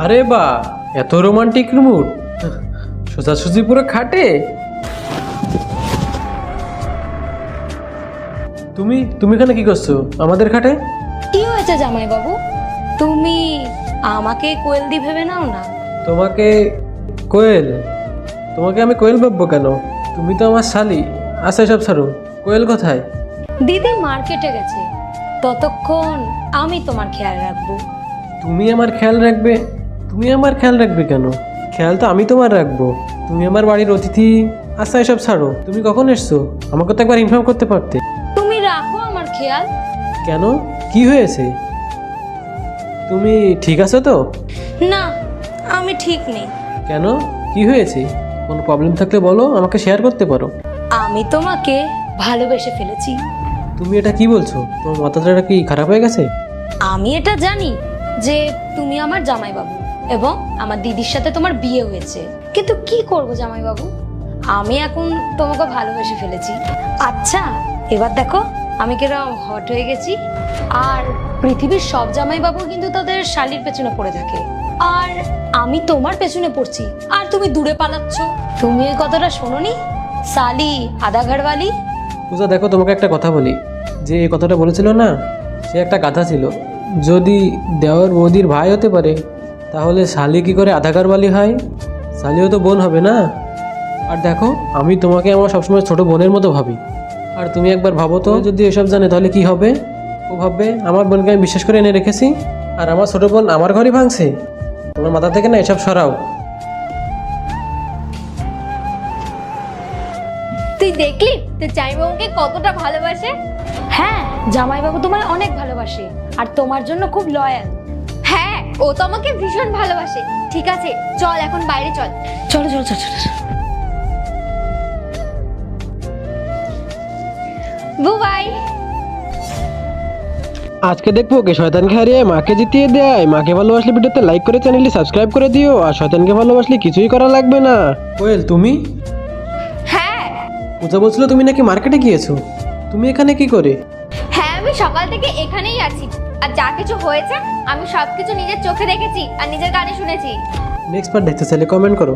আরে বা, এত রোমান্টিক মুড, সোজাসুজি পুরো খাটে। তুমি তুমি এখানে কি করছো আমাদের খাটে? কি হয়েছে জামাই বাবু? তুমি আমাকে কোয়েল দি ভেবে নাও না। তোমাকে কোয়েল? তোমাকে আমি কোয়েল ভাববো কেন? তুমি তো আমার শালি। আচ্ছা সব ছাড়ো, কোয়েল কোথায়? দিদি মার্কেটে গেছে, ততক্ষণ আমি তোমার খেয়াল রাখবো। তুমি আমার খেয়াল রাখবে? তুমি আমার খেয়াল রাখবে কেন? খেয়াল তো আমি তোমার রাখবো। তুমি আমার বাড়ির অতিথি। আচ্ছা এসব ছাড়ো, তুমি কখন এসছো? আমাকে তো একবার ইনফর্ম করতে পারতে। তুমি রাখো আমার খেয়াল। কেন, কি হয়েছে? তুমি ঠিক আছো তো? না, আমি ঠিক নেই। কেন, কি হয়েছে? কোনো প্রবলেম থাকলে বলো, আমাকে শেয়ার করতে পারো। আমি তোমাকে ভালোবেসে ফেলেছি। তুমি এটা কি বলছো? তোমার মাথাটা কি খারাপ হয়ে গেছে? আমি এটা জানি যে তুমি আমার জামাইবাবু এবং আমার দিদির সাথে তোমার বিয়ে হয়েছে, কিন্তু কি করব জামাইবাবু, আমি এখন তোমাকে ভালোবেসে ফেলেছি। আচ্ছা এবার দেখো আমি কিরকম হট হয়ে গেছি। আর পৃথিবীর সব জামাইবাবু কিন্তু তাদের শালির পেছনে পড়ে থাকে, আর আমি তোমার পেছনে পড়ছি আর তুমি দূরে পালাচ্ছ। তুমি এই কথাটা শোনোনি? শালি আধা ঘরওয়ালি। পূজা দেখো, তোমাকে একটা কথা বলি, যে এই কথাটা বলেছিল না, সে একটা গাধা ছিল। যদি দেওয়ার বৌদির ভাই হতে পারে, তাহলে শালি কি করে আধাকারবালি হয়? শালিও তো বোন হবে না। আর দেখো, আমি তোমাকে আমার সবসময় ছোট বোনের মতো ভাবি। আর তুমি একবার ভাবো তো, যদি এসব জানে তাহলে কি হবে? ও ভাববে আমার বোনকে আমি বিশ্বাস করে এনে রেখেছি, আর আমার ছোট বোন আমার ঘরই ভাঙছে। তোমার মাথা থেকে না এসব সরাও। তুই দেখলি তুই জামাইবাবুকে কতটা ভালোবাসে? হ্যাঁ, জামাইবাবু তোমায় অনেক ভালোবাসে আর তোমার জন্য খুব লয়াল। হ্যাঁ, ও তো আমাকে ভীষণ ভালোবাসে। ঠিক আছে, চল এখন বাইরে চল। চলো চলো চলো চলো। বুবাই। আজকে দেখবো কে শয়তানকে হারিয়ে মাকে জিতিয়ে দেয়। মাকে ভালোবাসলে ভিডিওতে লাইক করে চ্যানেলটি সাবস্ক্রাইব করে দিও, আর শয়তানকে ভালোবাসলে কিছুই করা লাগবে না। কোয়েল তুমি? হ্যাঁ পূজা বলছিল তুমি নাকি মার্কেটে গিয়েছো। তুমি এখানে কি করে? হ্যাঁ, আমি সকাল থেকে এখানেই আছি, আর যা কিছু হয়েছে আমি সবকিছু নিজের চোখে দেখেছি আর নিজের কানে শুনেছি। নেক্সট পার্ট দেখতে চাইলে কমেন্ট করো।